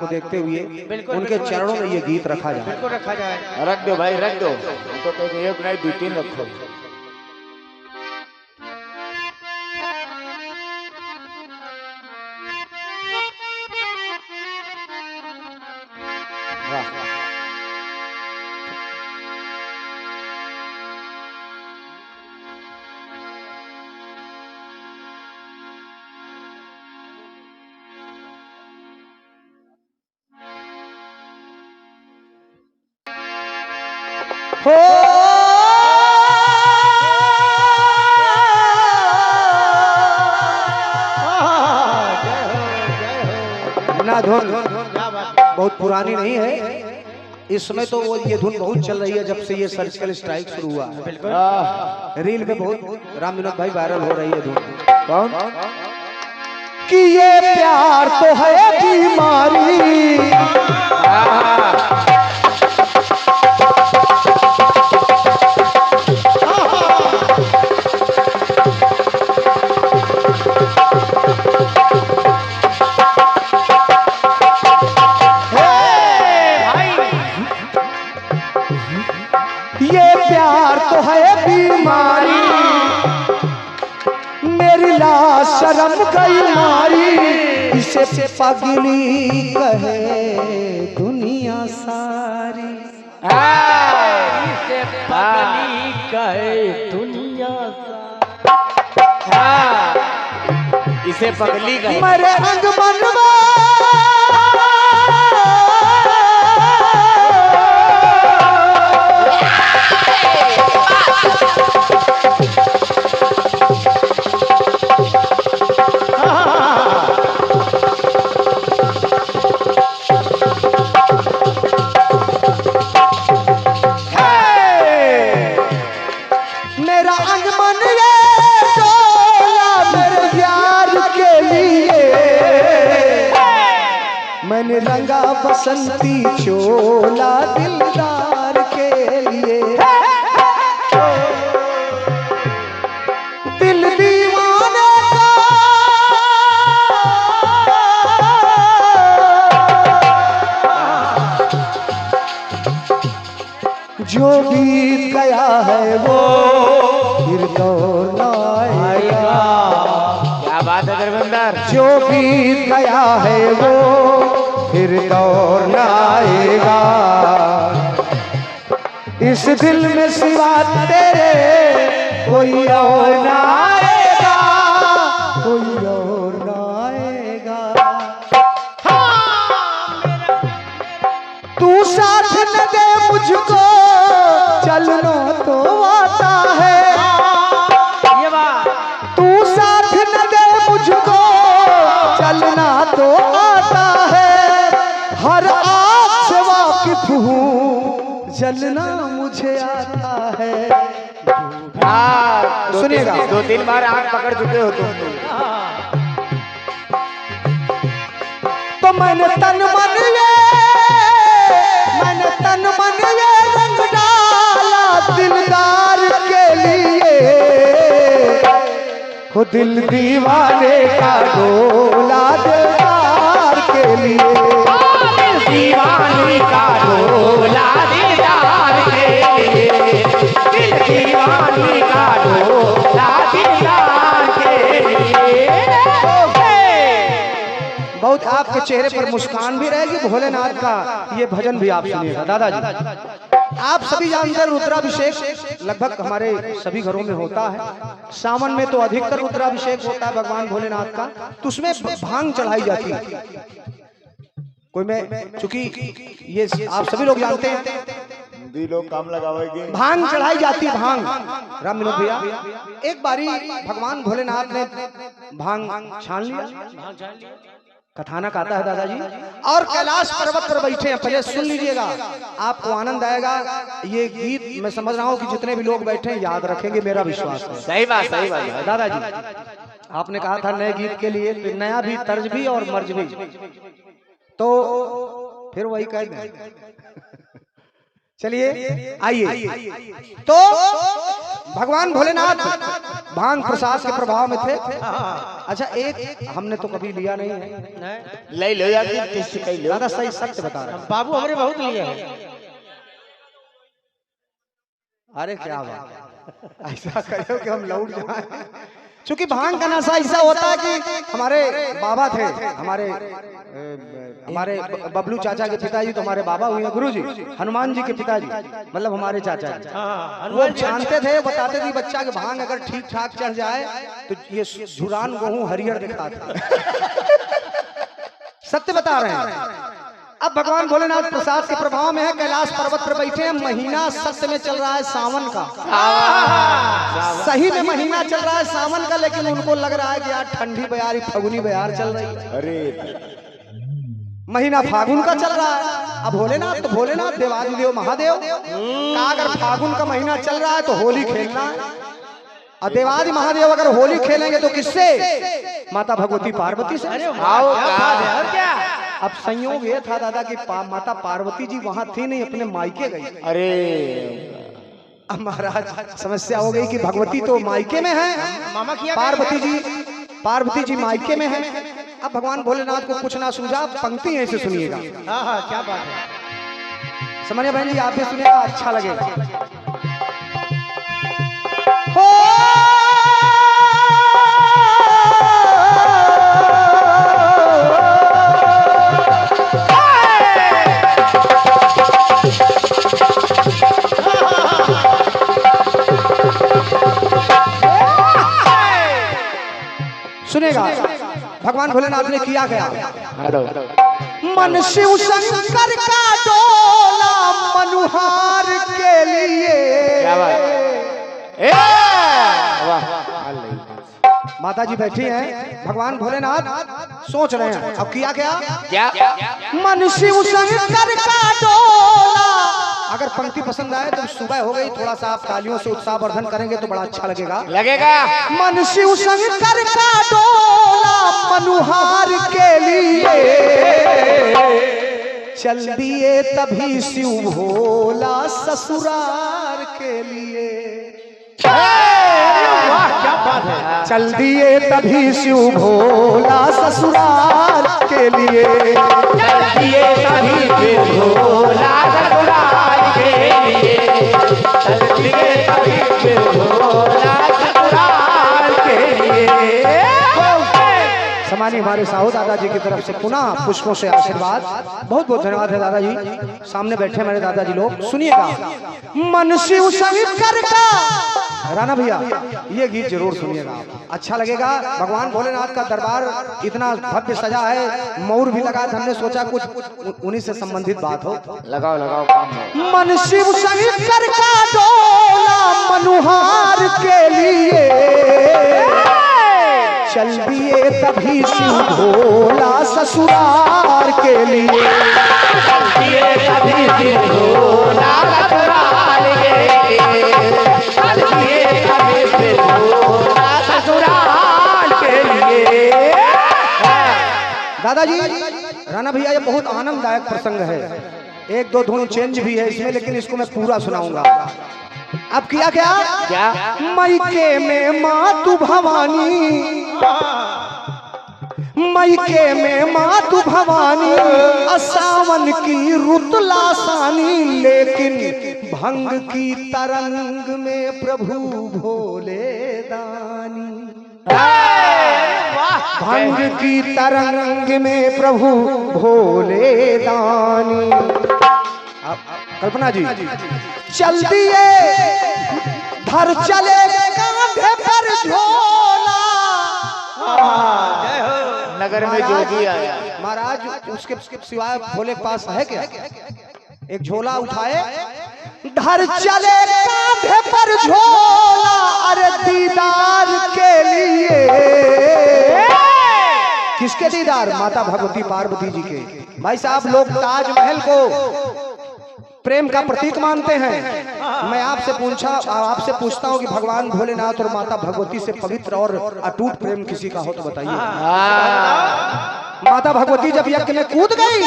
को देखते हुए उनके चरणों में ये गीत रखा जाए। बिल्कुल रखा जाए। रख दो भाई रख दो, तो कहीं एक नहीं 2-3 रखो। हो ना धुन बहुत पुरानी नहीं है, इसमें तो वो ये धुन बहुत चल रही है जब से ये सर्जिकल स्ट्राइक शुरू हुआ है। रील में बहुत राम विनोद भाई वायरल हो रही है धुन। कौन कि ये प्यार तो है बीमारी, ये प्यार तो है बीमारी, मेरी लाश शर्म गई मारी, इसे पगली कहे दुनिया सारी। इसे पगली कहे दुनिया सारी। इसे पगली कहे। मेरे रंग मनवा मेरा अंगमन ये डोला मेरे यार के लिए, मैंने रंगा बसंती चोला दिलदार के लिए। दिल दीवाने का जो बीत गया है वो फिर तो आएगा। क्या बात है धर्मेंद्र। जो बीत गया है वो फिर दौर न आएगा। इस दिल में सिवा तेरे कोई और न आएगा, कोई और न आएगा। तू साथ न दे मुझको चलना तो आता है, ये बात। तू साथ न दे मुझको चलना तो आता है। हर आग से वाकिफ हूँ जलना मुझे आता है। सुनिएगा 2-3 बार आंख पकड़ चुके हो तुम। तो मैंने तन मन ये रंग डाला दिलदार के लिए। हो दिल दीवाने का डोला दिलदार के लिए, दिल दीवाने का डोला दिलदार के लिए, दिल दीवाने का डोला दिलदार के लिए। बहुत आपके चेहरे पर मुस्कान भी रहेगी भोलेनाथ का। ये भजन भी आप सुनिएगा दादाजी। आप सभी जानते हैं रुद्राभिषेक लगभग हमारे सभी घरों में होता है। सावन में तो अधिकतर रुद्राभिषेक होता है भगवान भोलेनाथ का, तो उसमें भांग चढ़ाई जाती है। कोई में चूंकि ये आप सभी लोग जानते हैं लोग काम लगावेंगे, भांग चढ़ाई जाती है। भांग राम विनोद भैया, एक बारी भगवान भोलेनाथ ने भांग छान लिया। कथानक आता है दादाजी, और कैलाश पर्वत पर बैठे हैं। पहले सुन लीजिएगा, आपको आनंद आएगा। ये गीत मैं समझ रहा हूँ कि जितने भी लोग बैठे हैं याद रखेंगे, मेरा विश्वास है। सही बात है दादाजी। आपने कहा था नए गीत के लिए तो नया भी, तर्ज भी और मर्ज भी, तो फिर वही कह दें। चलिए आइए। तो भगवान भोलेनाथ भांग प्रसाद के प्रभाव में थे। अच्छा एक हमने तो कभी लिया नहीं है, ले लो यार, टेस्ट कर लो। दादा सही सत्य बता रहा बाबू हमने बहुत लिए हैं। अरे क्या बात, ऐसा करो कि हम लौट जाएं। क्योंकि भांग का नशा ऐसा होता है कि हमारे बाबा थे, हमारे बबलू चाचा के पिताजी तो हमारे बाबा हुए गुरुजी, हनुमान जी के पिताजी मतलब हमारे चाचा जी, वो जानते थे, बताते थे बच्चा के भांग अगर ठीक ठाक चढ़ जाए तो ये झुरान गेहूं हरियर दिखाते। सत्य बता रहे हैं। अब भगवान भोलेनाथ प्रसाद के प्रभाव में है, कैलाश पर्वत पर बैठे हैं, महीना सत्य में चल रहा है सावन का, सही में महीना चल रहा है सावन का, लेकिन उनको लग रहा है कि यार ठंडी बयारी फगुनी बयार चल रही है। अरे महीना फागुन का चल रहा है। अब भोलेनाथ तो भोलेनाथ देवादिदेव महादेव का अगर फागुन का महीना चल रहा है तो होली खेलना है, और देवादि महादेव अगर होली खेलेंगे तो किससे? माता भगवती पार्वती से। और क्या अब संयोग ये था दादा कि माता पार्वती जी वहां थी नहीं, अपने मायके गई। अरे अब महाराज समस्या हो गई कि भगवती तो मायके में है, मामा किया पार्वती जी मायके में है। अब भगवान भोलेनाथ को कुछ ना सूझा, पंक्ति ऐसे सुनिएगा। हाँ क्या बात है। समझिए बहन जी, आप भी सुनिएगा, अच्छा लगेगा। हो सुनेगा भगवान भोलेनाथ ने किया गया। मन शिव शंकर का डोला मनुहार के लिए। क्या बात, माता जी बैठी हैं, भगवान भोलेनाथ सोच रहे हैं। अब किया क्या? मन शिव शंकर का डोला। अगर पंक्ति पसंद आए तो सुबह हो गई, थोड़ा सा आप तालियों से उत्साहवर्धन करेंगे तो बड़ा अच्छा लगेगा। मन शिव शंकर का डोला मनुहार के लिए चल दिए तभी शिव भोला ससुरार के लिए। क्या बात है। चल दिए तभी शिव भोला ससुराल के लिए। चल दिए तभी शिव भोला ससुराल के लिए। चल दिए तभी शिव भोला ससुराल के लिए। समानी हमारे साहू दादाजी की तरफ से पुनः पुष्पों से आशीर्वाद। बहुत बहुत धन्यवाद है दादाजी। सामने बैठे मेरे दादाजी लोग, सुनिएगा। मन शिव शंकर का, राणा भैया ये गीत जरूर सुनिएगा, अच्छा लगेगा। भगवान भोलेनाथ का दरबार इतना भव्य सजा है, मौर भी लगा, हमने सोचा कुछ उन्हीं से संबंधित बात हो। लगाओ काम। मन शिव शंकर का डोला मनुहार के लिए चल दिए तभी शिव भोला ससुराल के लिए। चल दिए तभी शिव भोला ससुराल के लिए। चल दिए तभी शिव भोला ससुराल के लिए। दादाजी राणा भैया, ये बहुत आनंददायक प्रसंग है, एक दो धुन चेंज भी है इसमें, लेकिन इसको मैं पूरा सुनाऊंगा। अब किया क्या? मैके में मातु भवानी, मैके में मातु भवानी, सावन की रुत लासानी, लेकिन भंग की तरंग में प्रभु भोले दानी। भंग की तरंग में प्रभु भोले दानी। कल्पना जी चल दिए धर चले कांधे पर झोला। नगर में जोगी आया महाराज, उसके सिवाय भोले के पास है क्या? एक झोला उठाए, धर चले कांधे पर झोला, अरे दीदार के लिए। किसके दीदार? माता भगवती पार्वती जी के। भाई साहब, लोग ताजमहल को प्रेम का प्रतीक मानते हैं। मैं आपसे पूछता हूँ कि भगवान भोलेनाथ और माता भगवती से पवित्र और अटूट प्रेम किसी का हो तो बताइए। माता भगवती जब यज्ञ में कूद गई,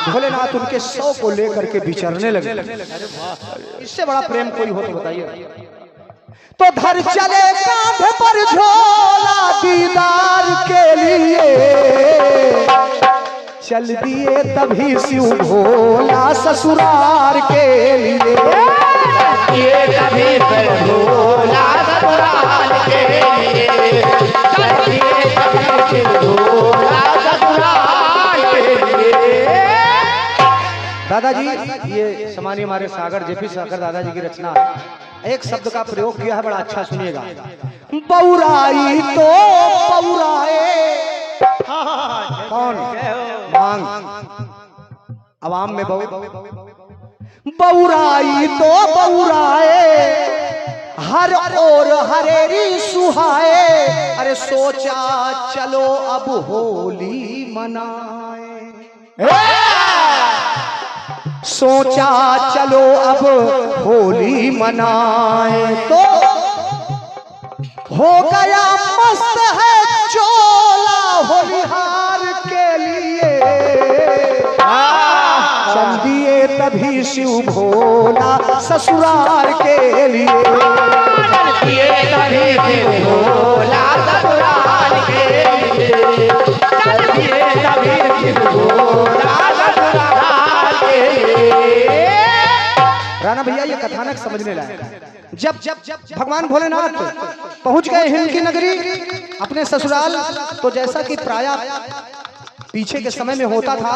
भोलेनाथ उनके 100 को लेकर के विचरने लगे। इससे बड़ा प्रेम कोई हो तो बताइए। तो धर चले कांधे पर झोला दीदार के लिए, चल दिए तभी शिव भोला ससुरार के लिए। ये कभी भोला ससुराल के लिए, ये कभी भोला ससुराल के लिए। दादाजी ये समानी हमारे सागर जेपी सागर दादाजी की रचना है। एक शब्द का प्रयोग किया है, बड़ा अच्छा सुनिएगा। बौराई तो बौराए। कौन? भांग। अवाम में बौराई तो बौराए, हर ओर हरेरी सुहाए। अरे सोचा चलो अब होली मनाए, सोचा चलो अब होली मनाए। तो हो गया मस्त है चोला होलिहार के लिए, चल दिए तभी शिव भोला ससुराल के लिए। ये कभी भोला ससुराल के लिए, ये कभी भोला ससुराल के लिए। राणा भैया ये कथानक समझने लायक है। जब भगवान भोलेनाथ पहुंच गए हिंद की नगरी अपने ससुराल, तो जैसा कि प्राय पीछे के समय में होता था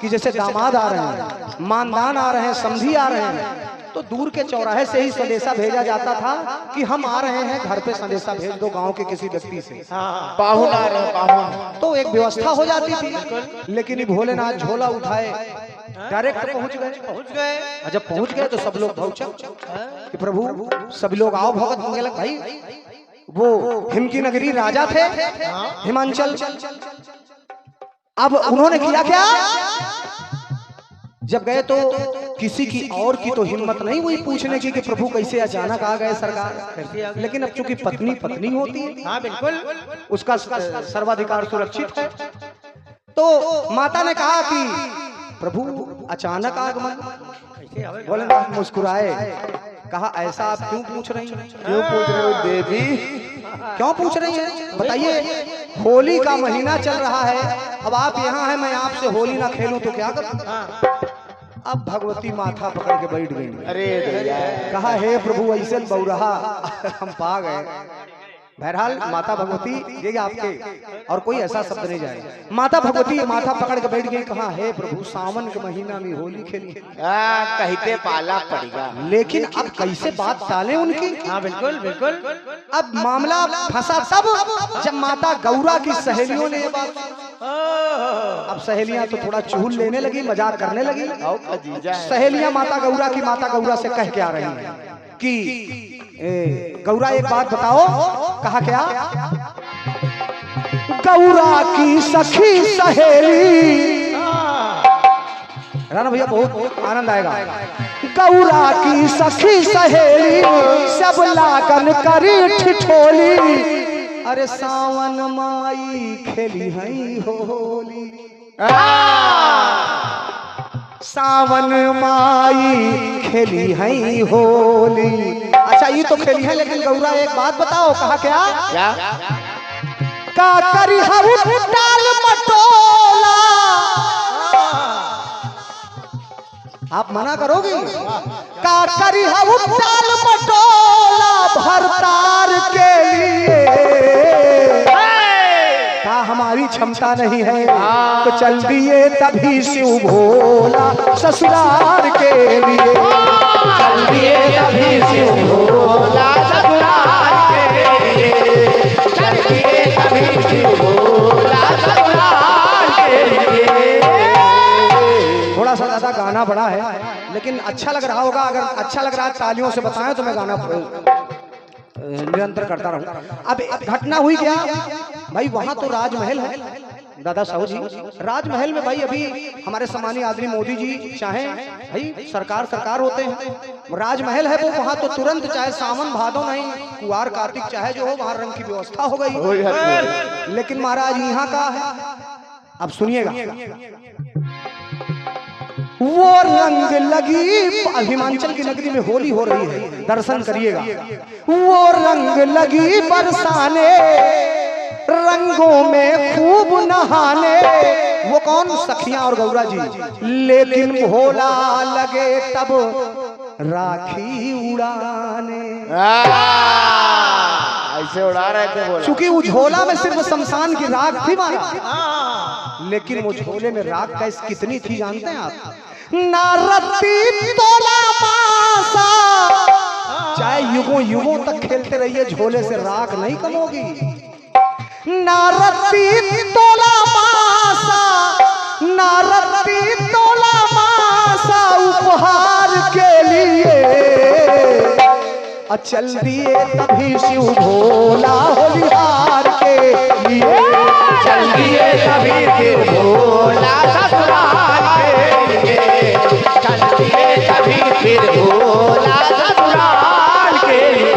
कि जैसे दामाद आ रहे हैं, मानदान आ रहे हैं, समधी आ रहे हैं, तो दूर के चौराहे से ही संदेशा भेजा जाता था कि हम आ रहे हैं, घर पे संदेशा भेज दो गांव के किसी व्यक्ति से। पाहुन आ रहे हैं, पाहुन। तो एक व्यवस्था हो जाती थी। लेकिन भोलेनाथ झोला उठाए डायरेक्ट पहुंच गए। और जब पहुंच गए तो सब लोग पहुंचे कि प्रभु सभी लोग आओ भगत मंगलक भाई। वो हिम की नगरी राजा थे हिमांचल। अब उन्होंने किया क्या, जब गए तो किसी की और की तो हिम्मत नहीं हुई पूछने की कि प्रभु कैसे अचानक आ गए सरकार। लेकिन अब चूंकि पत्नी पत्नी होती है, हाँ बिल्कुल, उसका सर्वाधिकार सुरक्षित है। तो माता ने कहा कि प्रभु अचानक आगमन। भोलेनाथ मुस्कुराए, कहा ऐसा आप क्यों पूछ रही हैं? क्यों पूछ रहे हो देवी? क्यों पूछ रही हैं? बताइए, होली का महीना चल रहा है, अब आप यहाँ हैं, मैं आपसे होली ना खेलूं तो क्या करूं? अब भगवती माथा पकड़ के बैठ गई। अरे भैया, कहा हे प्रभु ऐसे बौरहा हम पा गए। बहरहाल माता भगवती ये आपके और कोई ऐसा शब्द नहीं जाए। माता भगवती माथा पकड़ के बैठ गई, कहा हे प्रभु सावन के महीना में होली खेली, कहते पाला पड़ेगा। लेकिन अब कैसे बात टाले उनकी? हाँ बिल्कुल बिल्कुल। अब मामला फंसा तब जब माता गौरा की सहेलियों ने ये बात, अब सहेलियां तो थोड़ा चुहल लेने लगी, मजाक करने लगी। सहेलियां माता गौरा से कह के आ रही हैं कि गौरा एक बात बताओ। कहा क्या? गौरा की सखी सहेली, राणा भैया बहुत आनंद आएगा। गौरा की सखी सहेली सब लागन करी ठिठोली, अरे सावन माई खेली हई होली, सावन माई खेली हई होली। अच्छा ये तो खेली है, लेकिन गौरा एक बात बताओ। कहा क्या? का करी हऊ टाल मटोला, आप मना करोगी? का करी हऊ टाल मटोला भरतार के लिए, का हमारी क्षमता नहीं है तो चल दिए तभी शिव भोला ससुराल के लिए, चल दिए तभी शिव भोला ससुराल के लिए, चल दिए तभी शिव भोला ससुराल के लिए। थोड़ा सा ज्यादा गाना बड़ा है, लेकिन अच्छा लग रहा होगा। अगर अच्छा लग रहा है तालियों से बताएं तो मैं गाना निरंतर करता रहूं। अब घटना हुई क्या भाई, वहां तो राजमहल है दादा साहू जी। राजमहल में भाई अभी हमारे सम्मानीय आदरणीय मोदी जी चाहे भाई सरकार होते हैं, राजमहल है वो, वहां तो तुरंत चाहे सावन भादो नहीं, कुआर कार्तिक चाहे जो हो, वहां रंग की व्यवस्था हो गई। लेकिन महाराज यहाँ का है, अब सुनिएगा। वो रंग लगी, हिमाचल की नगरी में होली हो रही है, दर्शन करिएगा। वो रंग लगी बरसाने, रंगों में खूब नहाने। वो कौन? सखियां और गौरा जी। लेकिन भोला लगे तब राखी उड़ाने। ऐसे उड़ा रहे थे बोला। चूंकि वो झोला में सिर्फ शमशान की राख थी मारा, लेकिन वो झोले में राख गैस कितनी थी जानते हैं आप? नारती तोला मासा। चाहे युगों युगों तक खेलते रहिए, झोले से राख नहीं कम होगी। नारती तोला मासा, नारती तोला मासा उपहार के लिए। चल दिए तभी शिव भोला होलिहार के लिए। चल दिए तभी शिव भोला ससुराल के लिए। चल दिए तभी शिव भोला ससुराल के लिए।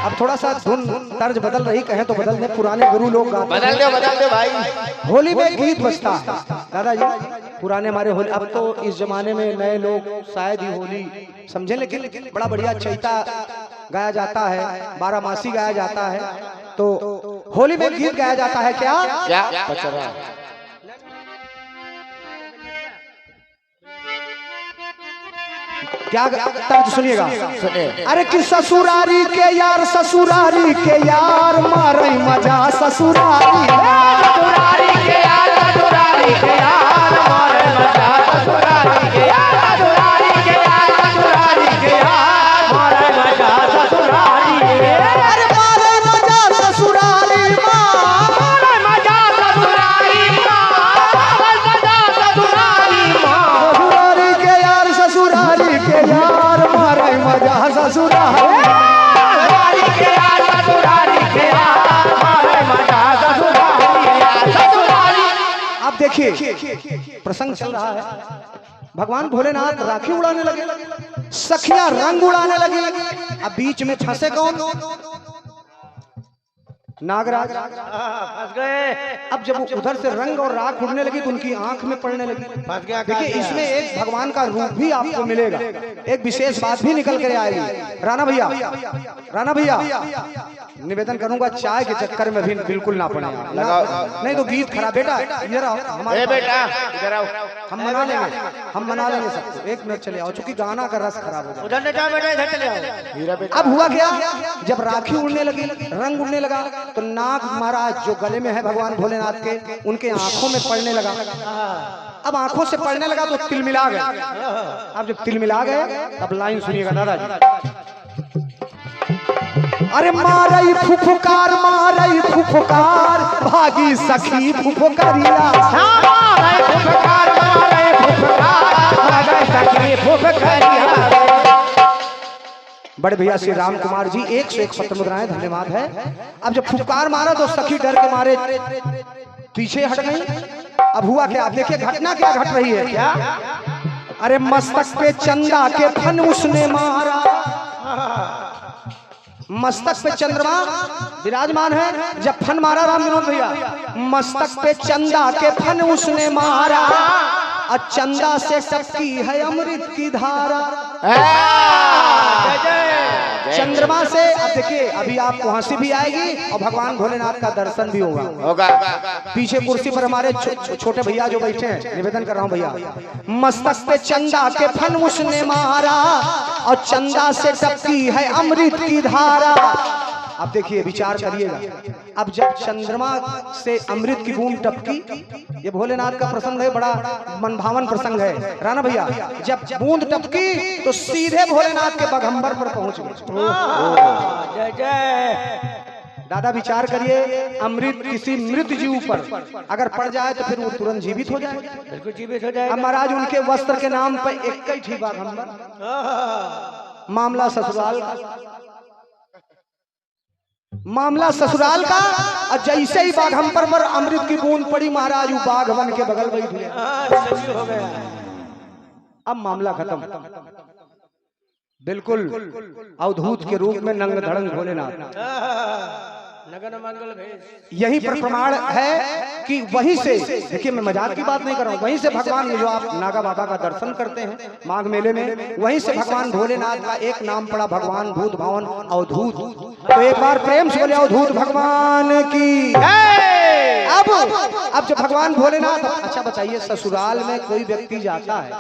अब थोड़ा सा धुन तर्ज बदल रही, कहें तो बदल दे, पुराने गुरु लोग गाते। बदल दो भाई। होली में गीत बजता है दादाजी, पुराने हमारे होली। अब तो इस जमाने में नए लोग शायद ही होली समझे, लेकिन बड़ा बढ़िया चैता गाया जाता है, बारामासी गाया जाता है। तो होली में गीत गाया जाता है क्या? पचरा। क्या तर्ज सुनिएगा। अरे कि ससुरारी के यार, ससुरारी के यार मारे मजा ससुरारी। ससुरारी के यार, ससुरारी के यार मारे मजा ससुरारी के यार। ससुरारी के यार, ससुरारी के यार मारे मजा ससुरारी। अरे मारे मजा ससुरारी मारे मजा ससुरारी मजा ससुरारी। ससुरारी के यार, ससुरारी के यार मारे मजा ससुरारी। ससुरारी के यार, ससुरारी के यार मारे मजा ससुरारी। आप देखिए प्रसंग चल रहा है, भगवान भोलेनाथ राखी उड़ाने लगे, सखियां रंग उड़ाने लगी। अब बीच में फंसे कौन? नागराज। फंस गए। अब जब उधर से रंग और राख उड़ने लगी तो उनकी आंख में पड़ने लगी। फंस गया। देखिए इसमें एक भगवान का रूप भी आपको मिलेगा, एक विशेष बात भी निकल कर आएगी। राणा भैया, राणा भैया निवेदन करूंगा, चाय के चक्कर में भी बिल्कुल ना पड़े, नहीं तो गीत खराब। बेटा इधर आओ, हमारे बेटा इधर आओ। हम मना लेंगे, हम मना लेंगे सबको। एक मिनट चले आओ, चूंकि गाना का रस खराब हो जाए। उधर न जाओ बेटा, इधर चले आओ। हीरा बेटा। अब हुआ क्या? जब राखी उड़ने लगी, रंग उड़ने लगा, तो नाग महाराज जो गले में है भगवान भोलेनाथ के, उनके आंखों में पड़ने लगा। अब आंखों से पड़ने लगा तो तिलमिला गए। अब जब तिलमिला गए तब लाइन सुनिएगा दादाजी। अरे मारई फुफकार, मारई फुफकार, भागी सखी फुफकरिया। मारे फुफकार, मारे फुफकार, भागे सखी फुफकरिया। बड़े भैया श्री राम कुमार जी 101 सत्र मुद्राएं, धन्यवाद है। अब जब फुफकार मारा तो सखी डर के मारे पीछे हट गई। अब हुआ क्या? अब देखिए घटना क्या घट रही है। क्या? अरे मस्तक पे चंदा के फन उसने मारा। मस्तक पे चंद्रमा विराजमान है, जब फन मारा राम विनोद भैया, मस्तक पे चंदा के फन उसने मारा, और चंदा से टपकी है अमृत की धारा। चंद्रमा से अब देखिए, अभी आपको हंसी भी आएगी और भगवान भोलेनाथ का दर्शन भी होगा। पीछे कुर्सी पर हमारे छोटे भैया जो बैठे हैं, निवेदन कर रहा हूं भैया, मस्तक पे चंदा के फन उसने मारा, और चंदा से टपकी है अमृत की धारा। अब देखिए विचार करिएगा, अब जब चंद्रमा से अमृत की बूंद टपकी, ये भोलेनाथ का प्रसंग है, बड़ा मनभावन प्रसंग है राणा भैया। जब बूंद टपकी तो सीधे भोलेनाथ के बगंबर पर पहुंच गए। जय जय। दादा विचार करिए, अमृत किसी मृत जीव पर अगर पड़ जाए तो फिर वो तुरंत जीवित हो जाए। बिल्कुल जीवित हो जाएगा। अब महाराज उनके वस्त्र के नाम पर एक ही थी बाघंबर। मामला ससुराल का, मामला ससुराल का। और जैसे ही बाघंबर पर अमृत की बूंद पड़ी, महाराज वो बाघ बन के बगल बैठ गए। हो गया। अब मामला खत्म। बिल्कुल अवधूत के रूप में नंग धड़ंग भोलेनाथ। नगन मंगल भेष। यही पर प्रमाण है कि वहीं से, देखिए मैं मजाक की बात नहीं कर रहा हूँ, वहीं से भगवान, ये जो आप नागा बाबा का दर्शन करते हैं माघ मेले में, वहीं से भगवान भोलेनाथ का एक नाम पड़ा, भगवान भूत भावन अवधूत। तो एक बार प्रेम से बोले अवधूत भगवान की। अब जब भगवान भोलेनाथ, अच्छा बताइए, ससुराल में कोई व्यक्ति जाता है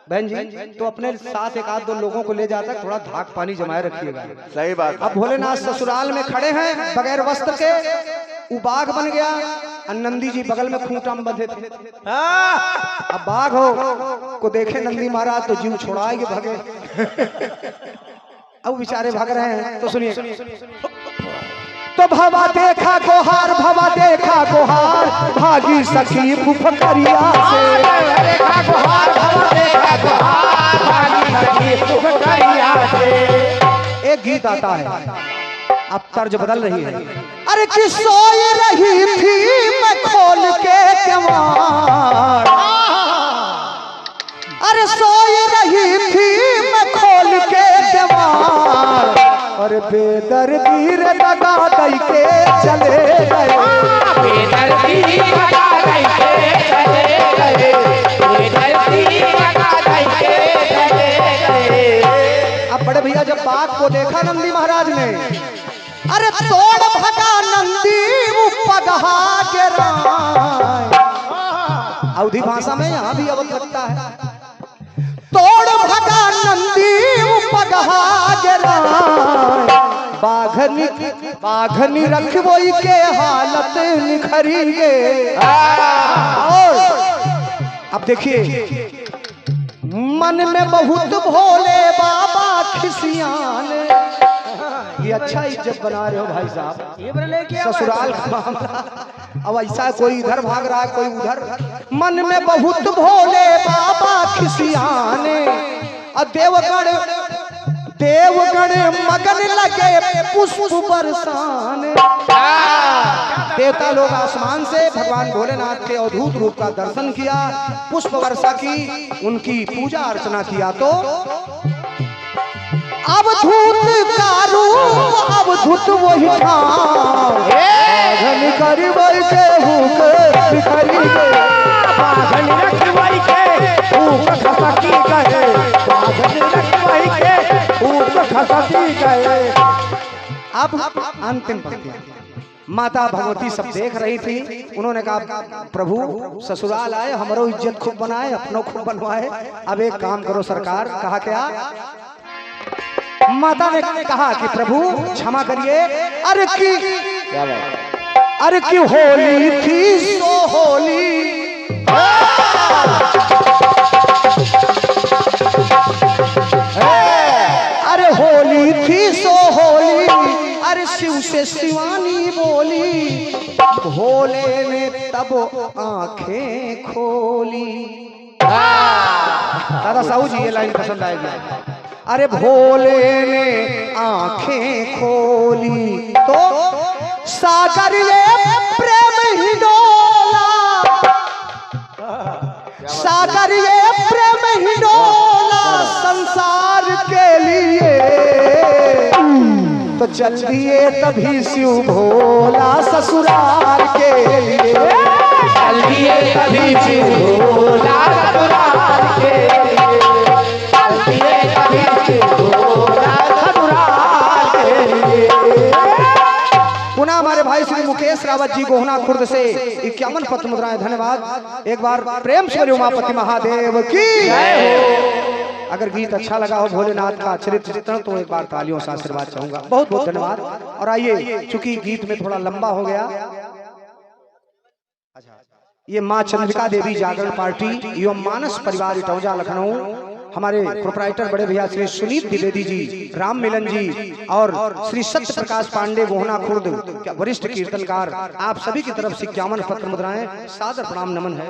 बहन जी तो अपने साथ एक आध दो लोगों को ले जाता है, थोड़ा धाक पानी जमाए रखिएगा। सही बात। अब भोलेनाथ ससुराल में खड़े हैं बगैर वस्त्र के, उबाग बन गया, नंदी जी बगल में खूंटा में बंधे थे। अब बाघ हो को देखे नंदी महाराज तो जीव छोड़ाएंगे, भागे। अब बेचारे भाग रहे हैं, तो सुनिए। तो भवा देखा गोहार, भवा देखा गोहार, भागी सखी फुफकरिया से। देखा गोहार, भवा देखा गोहार, भागी सखी फुफकरिया से। एक गीत आता है, अब तर्ज बदल रही है। अरे कि सोई रही थी मैं खोल के केवाड़, अरे सोई रही थी मैं खोल के केवाड़, अरे बेदर्दी रे लगा दई के चले गए, बेदर्दी लगा दई के चले गए, बेदर्दी लगा दई के चले गए। अब बड़े भैया जब बाघ को देखा नंदी महाराज ने, अरे तोड़ भगा नंदी पगहा गिरा। अवधी भाषा में यहाँ भी अवध लगता है, तोड़ भगा नंदी पगहा गिरा, बाघनी रखबोई के हालत निखरी गे। और अब देखिए, मन में बहुत भोले बाबा खिसियान। ये अच्छा इज्जत बना रहे हो भाई साहब, ये बड़े लेके आओ। ससुराल का मामला। अब ऐसा कोई इधर भाग रहा है, कोई उधर। मन में बहुत भोले बाबा खिसियाने, देवगण मगन लगे पुष्प बरसाने। देवता लोग आसमान से भगवान भोलेनाथ के अद्भुत रूप का दर्शन किया, पुष्प वर्षा की, उनकी पूजा अर्चना किया। तो अवधूत का रूप अवधूत वही था, बाघन करवई के भूख बिखरी गए, बाघन रखवाई के भूख खसकी गए, बाघन रखवाई के भूख खसकी गए। अब अंतिम पंक्ति, माता भगवती सब देख रही थी। उन्होंने कहा प्रभु ससुराल आए, हमारो इज्जत खूब बनाए, अपनों खूब बनवाए। अब एक काम करो सरकार। कहा क्या? माता ने कहा कि प्रभु क्षमा करिए, अरे की होली थी सो होली, अरे होली थी सो होली, अरे शिव से शिवानी बोली, भोले ने तब आंखें खोली। दादा साहू जी ये लाइन पसंद आएगी। अरे भोले ने आंखें खोली तो सागर ये प्रेम ही डोला, सागर ये प्रेम ही डोला संसार के लिए, तो चल दिए तभी शिव भोला ससुराल के लिए, चल दिए तभी शिव भोला ससुराल के लिए, चल दिए तभी शिव भोला ससुराल के लिए। पुनः हमारे भाई श्री मुकेश रावत जी गोहना खुर्द से 51 पत्र मुद्राएं, धन्यवाद। एक बार प्रेम से उमापति महादेव की जय हो। अगर गीत अच्छा लगा हो, भोलेनाथ का चरित्र चित्रण, तो एक बार तालियों से आशीर्वाद चाहूंगा। बहुत बहुत धन्यवाद। और आइए, चूंकि गीत में थोड़ा लंबा हो गया, ये माँ चंद्रिका देवी जागरण पार्टी एवं मानस परिवार इटौजा लखनऊ, हमारे प्रोपराइटर बड़े भैया श्री सुनीत द्विवेदी जी, राम मिलन जी और श्री सत्य प्रकाश पांडे गोहना खुर्द वरिष्ठ कीर्तनकार, आप सभी की तरफ से 51 पत्र मुद्राएं, सादर प्रणाम नमन है।